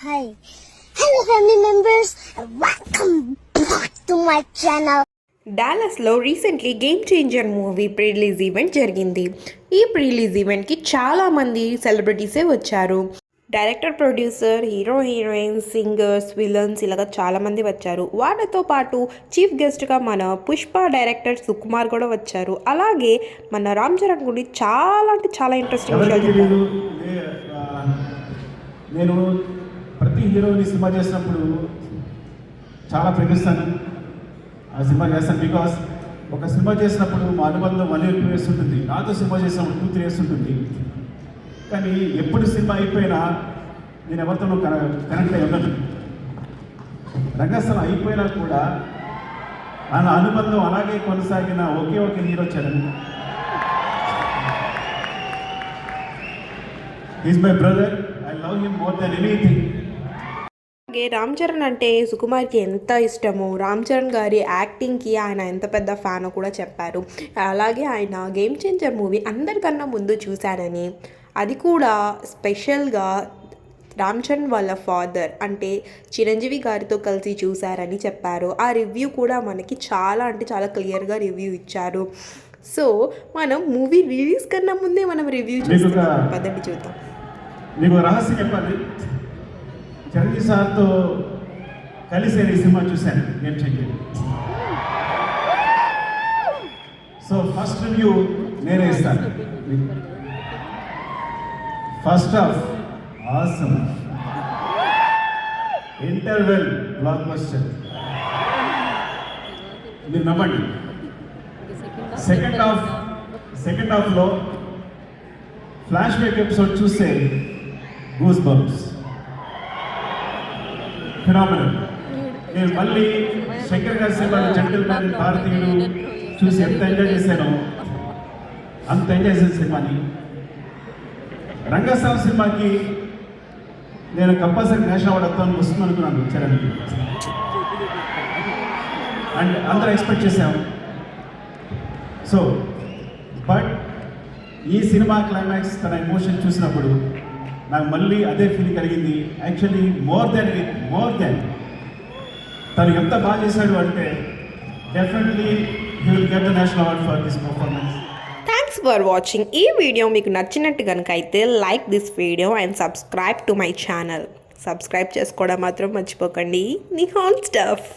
Hi. Hello family members. Welcome back to my channel. డాలస్లో recently game changer movie pre release event జరిగింది. ఈ pre release ఈవెంట్కి చాలామంది సెలబ్రిటీసే వచ్చారు. Director, producer, hero, heroines, singers, villains ఇలాగ చాలామంది వచ్చారు. వాళ్ళతో పాటు చీఫ్ గెస్ట్గా మన పుష్ప డైరెక్టర్ సుకుమార్ కూడా వచ్చారు. అలాగే మన రామ్ చరణ్ గురించి చాలా అంటే చాలా ఇంట్రెస్టింగ్ విషయాలు చెప్పారు. నేను ప్రతి హీరోని సినిమా చేసినప్పుడు చాలా ప్రేమిస్తాను. ఆ సినిమా చేస్తాను బికాస్ ఒక సినిమా చేసినప్పుడు మా అనుబంధం 1 year 2 years ఉంటుంది. నాతో సినిమా చేసినప్పుడు 2-3 years ఉంటుంది. కానీ ఎప్పుడు సినిమా అయిపోయినా నేను ఎవరితోనూ కనెక్ట్ అయి ఉండను. రంగస్థలం అయిపోయినా కూడా ఆ అనుబంధం అలాగే కొనసాగిన ఒకే ఒక hero Charan. Is my brother. I love him more than anything. అలాగే రామ్ చరణ్ అంటే సుకుమార్కి ఎంత ఇష్టమో, రామ్ చరణ్ గారి యాక్టింగ్కి ఆయన ఎంత పెద్ద ఫ్యానో కూడా చెప్పారు. అలాగే ఆయన గేమ్ చేంజర్ మూవీ అందరికన్నా ముందు చూశారని, అది కూడా స్పెషల్గా రామ్ చరణ్ వాళ్ళ ఫాదర్ అంటే చిరంజీవి గారితో కలిసి చూశారని చెప్పారు. ఆ రివ్యూ కూడా మనకి చాలా అంటే చాలా క్లియర్గా రివ్యూ ఇచ్చారు. సో మనం మూవీ రిలీజ్ కన్నా ముందే మనం రివ్యూ చూస్తాం. పదండి చూద్దాం. మీకు రహస్యం చెప్పాలి. చిరంజీవి సార్తో కలిసి ఈ సినిమా చూశాను game changer. So first review నేనే ఇస్తాను. First half awesome, interval block buster, మీరు నమ్మండి. సెకండ్ హాఫ్లో ఫ్లాష్ బ్యాక్ ఎపిసోడ్ చూస్తే గూస్ బంప్స్, ఫినామినల్. నేను మళ్ళీ శంకర్ గారి సినిమాలో జెంటిల్మెన్, భారతీయుడు చూసి ఎంత ఎంజాయ్ చేశానో అంత ఎంజాయ్ చేసిన సినిమాని. రంగస్థలం సినిమాకి నేను కంపల్సరీ నేషనల్ అవార్డు వస్తుంది అనుకున్నాను చరణ్కి, అండ్ అందరూ ఎక్స్పెక్ట్ చేశాము. సో బట్ ఈ సినిమా క్లైమాక్స్ తన ఎమోషన్ చూసినప్పుడు నాకు మళ్ళీ అదే ఫీలింగ్ కలిగింది. యాక్చువల్లీ మోర్ దెన్ తను ఎంత బాగా చేశాడు అంటే definitely he will get the national award for this performance. Thanks for watching. ఈ వీడియో మీకు నచ్చినట్టు కనుక అయితే like this video and subscribe to my channel. Subscribe చేసుకోవడం మాత్రం మర్చిపోకండి. నిహాల్ స్టఫ్.